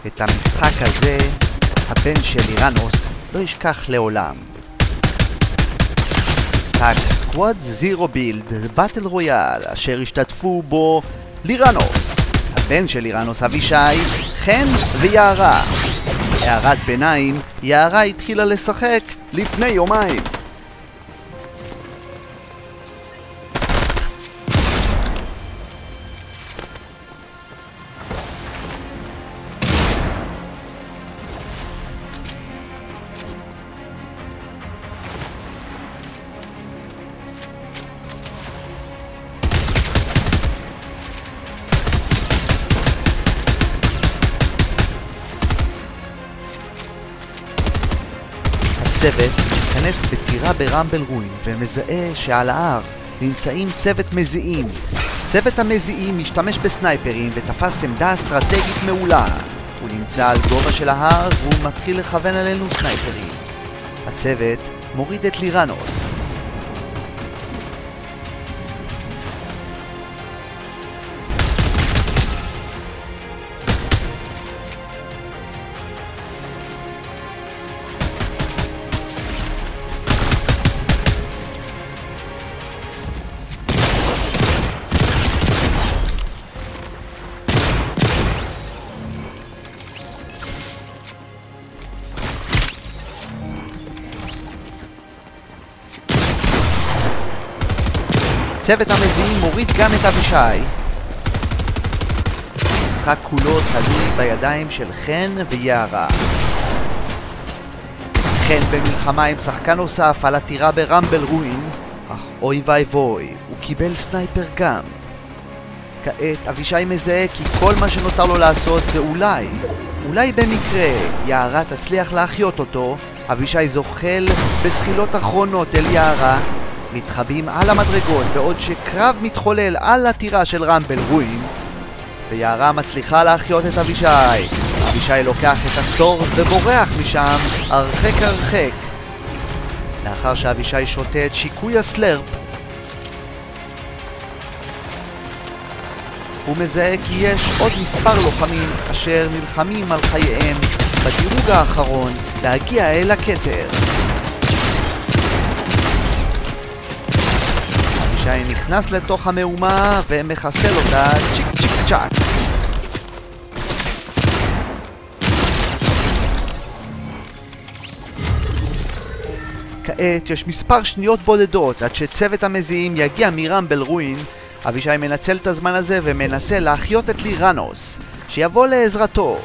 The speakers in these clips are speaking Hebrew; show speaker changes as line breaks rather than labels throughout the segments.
את המשחק הזה הבן של לירנוס לא ישכח לעולם. משחק סקוואד זירו בילד באטל רויאל אשר השתתפו בו לירנוס, הבן של לירנוס אבישי, חן ויערה. הערת ביניים, יערה התחילה לשחק לפני יומיים. הצוות מתכנס בטירה ברמבל רוין ומזהה שעל ההר נמצאים צוות מזיעים. צוות המזיעים משתמש בסנייפרים ותפס עמדה אסטרטגית מעולה. הוא נמצא על גובה של ההר והוא מתחיל לכוון עלינו סנייפרים. הצוות מוריד את לירנוס. צוות המזיעים מוריד גם את אבישי. המשחק כולו תלוי בידיים של חן ויערה. חן במלחמה עם שחקן נוסף על הטירה ברמבל רוין, אך אוי ואבוי, הוא קיבל סנייפר גם. כעת אבישי מזהה כי כל מה שנותר לו לעשות זה אולי במקרה יערה תצליח להחיות אותו. אבישי זוחל בסחילות אחרונות אל יערה, מתחבים על המדרגות בעוד שקרב מתחולל על הטירה של רמבל רוין, ויערה מצליחה להחיות את אבישי. אבישי לוקח את הסור ובורח משם הרחק. לאחר שאבישי שותה את שיקוי הסלרפ, הוא מזהה כי יש עוד מספר לוחמים אשר נלחמים על חייהם בדירוג האחרון להגיע אל הכתר. אבישי נכנס לתוך המהומה ומחסל אותה צ'יק צ'יק צ'ק. כעת יש מספר שניות בודדות עד שצוות המזיעים יגיע מרמבל רוין. אבישי מנצל את הזמן הזה ומנסה להחיות את לירנוס שיבוא לעזרתו.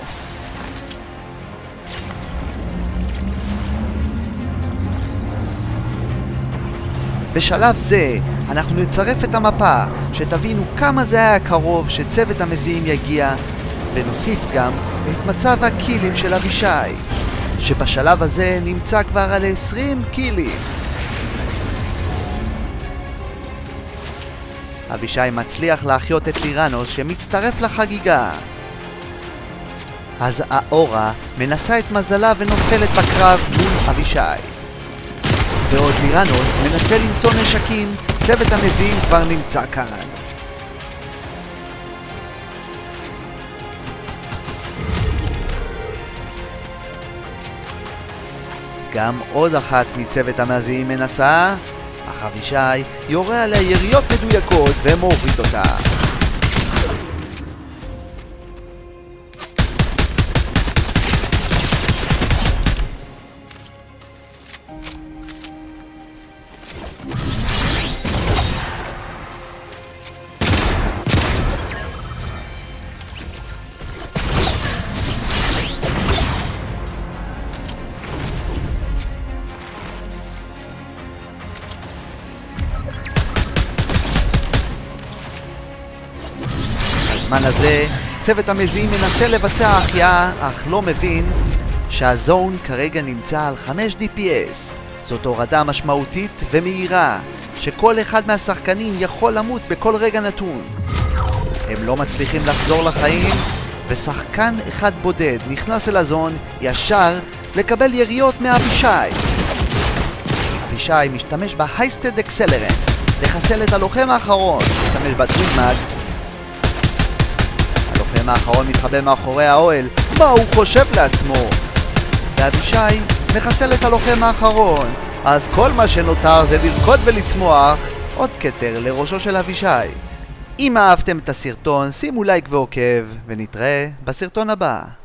בשלב זה אנחנו נצרף את המפה שתבינו כמה זה היה קרוב שצוות המזיעים יגיע, ונוסיף גם את מצב הקילים של אבישי שבשלב הזה נמצא כבר על 20 קילים. אבישי מצליח להחיות את לירנוס שמצטרף לחגיגה. אז האורה מנסה את מזלה ונופלת בקרב מול אבישי. ועוד לירנוס מנסה למצוא נשקים, צוות המזיעים כבר נמצא כאן. גם עוד אחת מצוות המזיעים מנסה, אך אבישי יורה עליה יריות מדויקות ומוריד אותה. בזמן הזה צוות המזיעים מנסה לבצע החייאה, אך לא מבין שהזון כרגע נמצא על 5 DPS. זאת הורדה משמעותית ומהירה שכל אחד מהשחקנים יכול למות בכל רגע נתון. הם לא מצליחים לחזור לחיים, ושחקן אחד בודד נכנס אל הזון ישר לקבל יריות מאבישי. אבישי משתמש בהייסטד אקסלרנט לחסל את הלוחם האחרון, משתמש בטווינמד. הלוחם הלוחם האחרון מתחבא מאחורי האוהל, מה הוא חושב לעצמו? ואבישי מחסל את הלוחם האחרון, אז כל מה שנותר זה לרקוד ולשמוח. עוד כתר לראשו של אבישי. אם אהבתם את הסרטון, שימו לייק ועוקב, ונתראה בסרטון הבא.